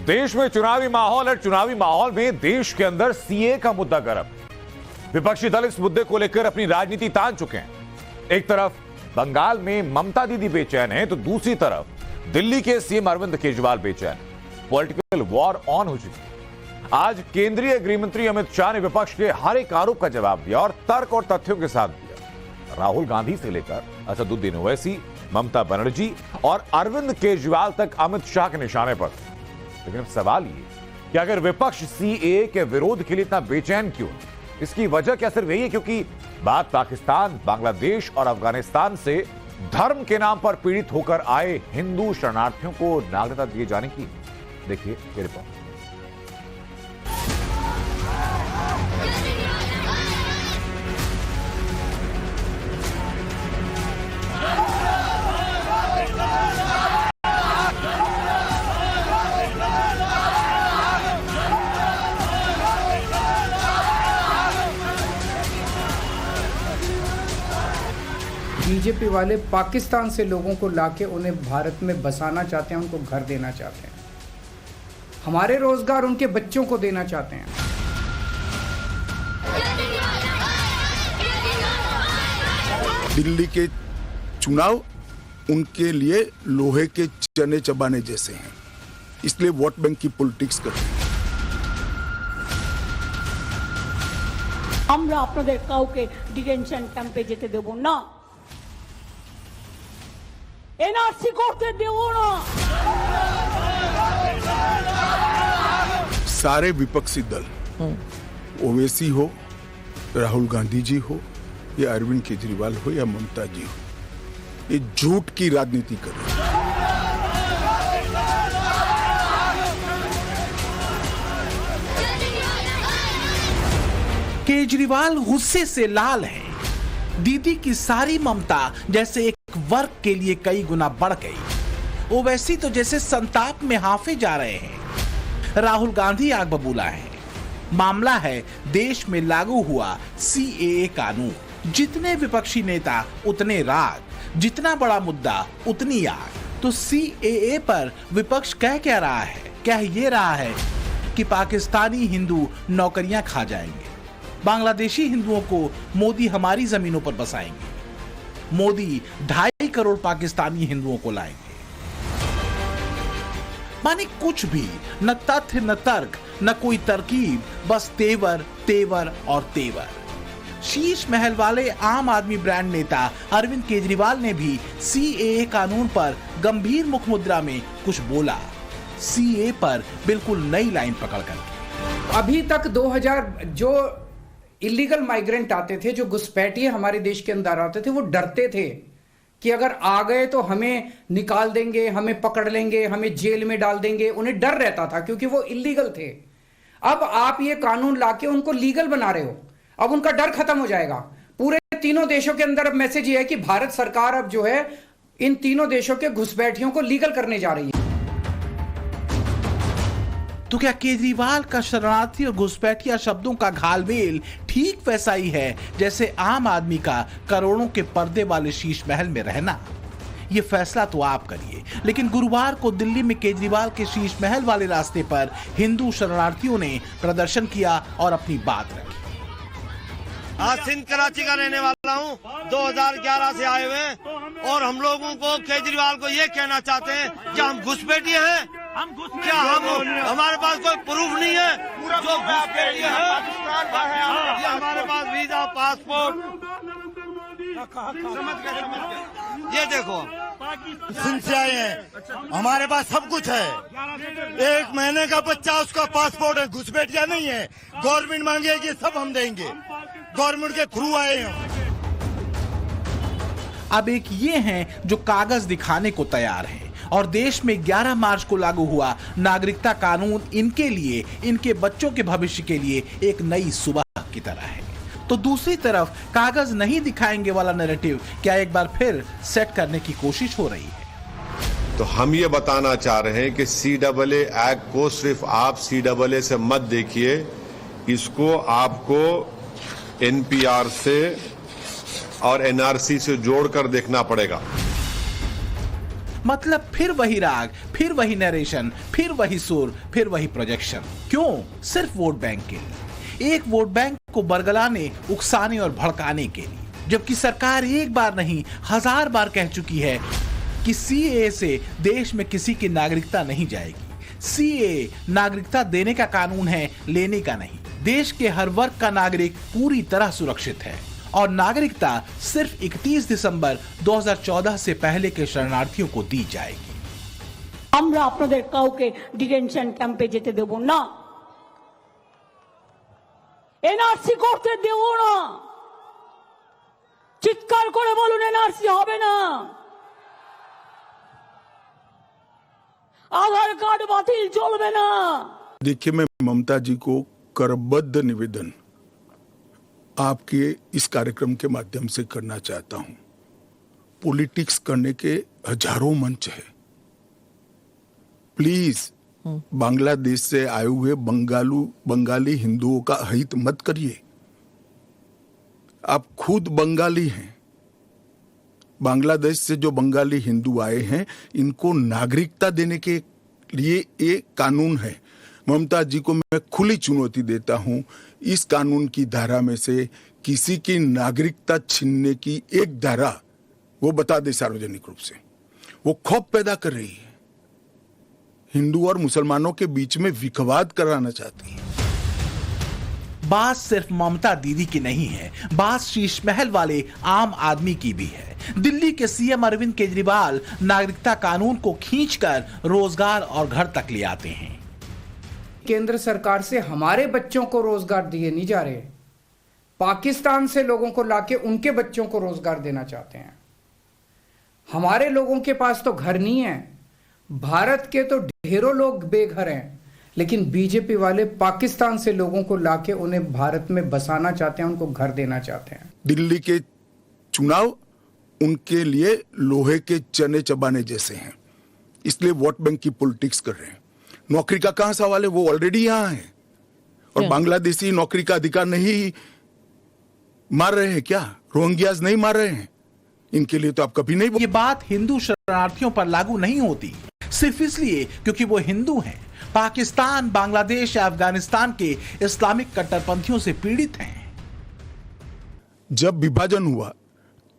देश में चुनावी माहौल और चुनावी माहौल में देश के अंदर सीए का मुद्दा गर्म। विपक्षी दल इस मुद्दे को लेकर अपनी राजनीति तान चुके हैं। एक तरफ बंगाल में ममता दीदी बेचैन है तो दूसरी तरफ दिल्ली के सीएम अरविंद केजरीवाल बेचैन। पॉलिटिकल वॉर ऑन हो चुकी है। आज केंद्रीय गृह मंत्री अमित शाह ने विपक्ष के हर एक आरोप का जवाब दिया और तर्क और तथ्यों के साथ दिया। राहुल गांधी से लेकर असदुद्दीन ओवैसी, ममता बनर्जी और अरविंद केजरीवाल तक अमित शाह के निशाने पर। लेकिन अब सवाल ये कि अगर विपक्ष सीएए के विरोध के लिए इतना बेचैन क्यों? इसकी वजह क्या सिर्फ यही है क्योंकि बात पाकिस्तान, बांग्लादेश और अफगानिस्तान से धर्म के नाम पर पीड़ित होकर आए हिंदू शरणार्थियों को नागरिकता दिए जाने की? देखिए ये रिपोर्ट। बीजेपी वाले पाकिस्तान से लोगों को लाके उन्हें भारत में बसाना चाहते हैं, उनको घर देना चाहते हैं, हमारे रोजगार उनके बच्चों को देना चाहते हैं। दिल्ली के चुनाव उनके लिए लोहे के चने चबाने जैसे हैं, इसलिए वोट बैंक की पॉलिटिक्स करते हैं। আমরা আপনাদের কাউকে ডিটেনশন ক্যাম্পে যেতে দেব না, এনআরসি করতে দেব না। सारे विपक्षी दल, ओवैसी हो, राहुल गांधी जी हो या अरविंद केजरीवाल हो या ममता जी हो, ये झूठ की राजनीति कर रहे हैं। केजरीवाल गुस्से से लाल हैं। दीदी की सारी ममता जैसे एक वर्ग के लिए कई गुना बढ़ गई। ओवैसी तो जैसे संताप में हाफे जा रहे हैं। राहुल गांधी आग बबूला है। मामला है देश में लागू हुआ सीएए कानून। जितने विपक्षी नेता उतने राग, जितना बड़ा मुद्दा उतनी आग। तो सीएए पर विपक्ष कह क्या रहा है? कह ये रहा है कि पाकिस्तानी हिंदू नौकरियां खा जाएंगे, बांग्लादेशी हिंदुओं को मोदी हमारी जमीनों पर बसाएंगे, मोदी 2.5 करोड़ पाकिस्तानी हिंदुओं को लाएंगे। माने कुछ भी, न तथ्य न तर्क न कोई तरकीब, बस तेवर तेवर और तेवर। शीश महल वाले आम आदमी ब्रांड नेता अरविंद केजरीवाल ने भी सीएए कानून पर गंभीर मुखमुद्रा में कुछ बोला। सीएए पर बिल्कुल नई लाइन पकड़ करके। अभी तक 2000 जो इलीगल माइग्रेंट आते थे, जो घुसपैठिए हमारे देश के अंदर आते थे, वो डरते थे कि अगर आ गए तो हमें निकाल देंगे, हमें पकड़ लेंगे, हमें जेल में डाल देंगे। उन्हें डर रहता था क्योंकि वो इलीगल थे। अब आप ये कानून लाके उनको लीगल बना रहे हो, अब उनका डर खत्म हो जाएगा। पूरे तीनों देशों के अंदर अब मैसेज ये है कि भारत सरकार अब जो है इन तीनों देशों के घुसपैठियों को लीगल करने जा रही है। तो क्या केजरीवाल का शरणार्थी और घुसपैठिया शब्दों का घालमेल ठीक वैसा ही है जैसे आम आदमी का करोड़ों के पर्दे वाले शीश महल में रहना? ये फैसला तो आप करिए। लेकिन गुरुवार को दिल्ली में केजरीवाल के शीश महल वाले रास्ते पर हिंदू शरणार्थियों ने प्रदर्शन किया और अपनी बात रखी। आज सिंध कराची का रहने वाला हूँ, 2011 से आए हुए हैं और हम लोगों को केजरीवाल को ये कहना चाहते हैं कि हम घुसपैठिए हैं। क्या हमारे पास कोई प्रूफ नहीं है जो घुसपैठिए हैं? ये हमारे पास वीजा, पासपोर्ट, ये देखो सिंध से आए हैं, हमारे पास सब कुछ है। 1 महीने का बच्चा, उसका पासपोर्ट है, घुसपैठिया नहीं है। गवर्नमेंट मांगेगी सब हम देंगे, गवर्नमेंट के थ्रू आए हैं। अब एक ये हैं जो कागज दिखाने को तैयार हैं और देश में 11 मार्च को लागू हुआ नागरिकता कानून इनके लिए, इनके बच्चों के भविष्य के लिए एक नई सुबह की तरह है। तो दूसरी तरफ कागज नहीं दिखाएंगे वाला नैरेटिव क्या एक बार फिर सेट करने की कोशिश हो रही है? तो हम ये बताना चाह रहे हैं कि सीएए एक्ट को सिर्फ आप सीएए से मत देखिए, इसको आपको एनपीआर से और एनआरसी से जोड़कर देखना पड़ेगा। मतलब फिर वही राग, फिर वही नरेशन, फिर वही सुर, फिर वही प्रोजेक्शन। क्यों? सिर्फ वोट बैंक के लिए, एक वोट बैंक को बरगलाने, उकसाने और भड़काने के लिए। जबकि सरकार एक बार नहीं 1000 बार कह चुकी है कि सीएए से देश में किसी की नागरिकता नहीं जाएगी। सीएए नागरिकता देने का कानून है, लेने का नहीं। देश के हर वर्ग का नागरिक पूरी तरह सुरक्षित है और नागरिकता सिर्फ 31 दिसंबर 2014 से पहले के शरणार्थियों को दी जाएगी। আমরা আপনাদের কাউকে ডিটেনশন ক্যাম্পে যেতে দেব না, এনআরসি করতে দেব না। চিৎকার করে বলুন এনআরসি হবে না, आधार कार्ड बातिल चलबे ना। देखिए, मैं ममता जी को करबद्ध निवेदन आपके इस कार्यक्रम के माध्यम से करना चाहता हूं। पॉलिटिक्स करने के हजारों मंच है, प्लीज बांग्लादेश से आए हुए बंगाली हिंदुओं का हित मत करिए। आप खुद बंगाली हैं। बांग्लादेश से जो बंगाली हिंदू आए हैं, इनको नागरिकता देने के लिए ये कानून है। ममता जी को मैं खुली चुनौती देता हूं, इस कानून की धारा में से किसी की नागरिकता छीनने की एक धारा वो बता दे सार्वजनिक रूप से। वो खौफ पैदा कर रही है, हिंदू और मुसलमानों के बीच में विखवाद कराना चाहती है। बात सिर्फ ममता दीदी की नहीं है, बात शीश महल वाले आम आदमी की भी है। दिल्ली के सीएम अरविंद केजरीवाल नागरिकता कानून को खींचकर रोजगार और घर तक ले आते हैं। केंद्र सरकार से हमारे बच्चों को रोजगार दिए नहीं जा रहे, पाकिस्तान से लोगों को लाके उनके बच्चों को रोजगार देना चाहते हैं। हमारे लोगों के पास तो घर नहीं है, भारत के तो ढेरों लोग बेघर हैं, लेकिन बीजेपी वाले पाकिस्तान से लोगों को लाके उन्हें भारत में बसाना चाहते हैं, उनको घर देना चाहते हैं। दिल्ली के चुनाव उनके लिए लोहे के चने चबाने जैसे हैं, इसलिए वोट बैंक की पॉलिटिक्स कर रहे हैं। नौकरी का कहां सवाल है, वो ऑलरेडी यहां है। और बांग्लादेशी नौकरी का अधिकार नहीं मार रहे हैं क्या? रोहिंग्याज नहीं मार रहे हैं? इनके लिए तो आप कभी नहीं। ये बात हिंदू शरणार्थियों पर लागू नहीं होती, सिर्फ इसलिए क्योंकि वो हिंदू हैं, पाकिस्तान, बांग्लादेश या अफगानिस्तान के इस्लामिक कट्टरपंथियों से पीड़ित हैं। जब विभाजन हुआ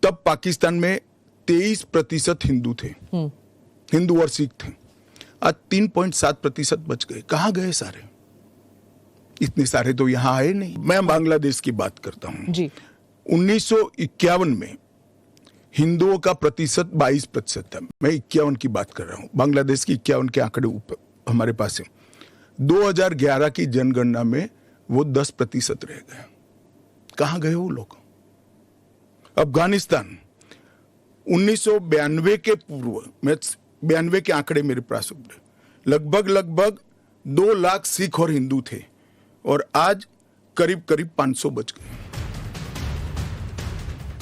तब पाकिस्तान में 23% हिंदू थे, हिंदू और सिख थे। आज 3.7% बच गए। कहां गए सारे? इतने सारे तो यहां आए नहीं। मैं बांग्लादेश की बात करता हूं जी। 1951 में हिंदुओं का प्रतिशत 22% था। मैं 51 की बात कर रहा हूं, बांग्लादेश की 51 के आंकड़े ऊपर हमारे पास है। 2011 की जनगणना में वो 10% रह गए। कहां गए वो लोग? अफगानिस्तान 1992 के पूर्व, मैं 92 के आंकड़े मेरे पास लगभग 2 लाख सिख और हिंदू थे और आज करीब 500 बच गए।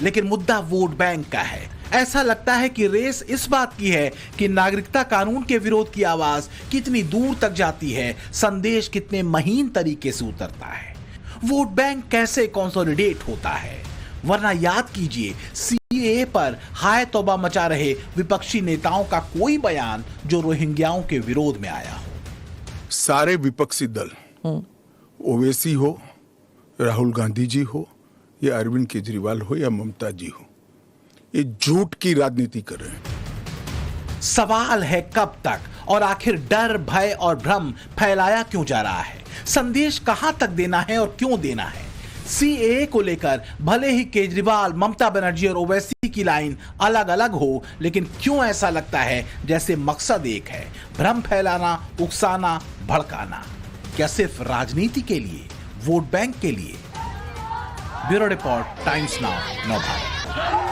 लेकिन मुद्दा वोट बैंक का है। ऐसा लगता है कि रेस इस बात की है कि नागरिकता कानून के विरोध की आवाज कितनी दूर तक जाती है, संदेश कितने महीन तरीके से उतरता है, वोट बैंक कैसे कंसोलिडेट होता है। वरना याद कीजिए, सीएए पर हाय तौबा मचा रहे विपक्षी नेताओं का कोई बयान जो रोहिंग्याओं के विरोध में आया हो। सारे विपक्षी दल, ओवैसी हो, राहुल गांधी जी हो या अरविंद केजरीवाल हो या ममता जी हो, ये झूठ की राजनीति कर रहे हैं। सवाल है कब तक, और आखिर डर, भय और भ्रम फैलाया क्यों जा रहा है? संदेश कहां तक देना है और क्यों देना है? सीएए को लेकर भले ही केजरीवाल, ममता बनर्जी और ओवैसी की लाइन अलग अलग हो, लेकिन क्यों ऐसा लगता है जैसे मकसद एक है, भ्रम फैलाना, उकसाना, भड़काना। क्या सिर्फ राजनीति के लिए, वोट बैंक के लिए? ब्यूरो रिपोर्ट, टाइम्स नाउ, नव भारत।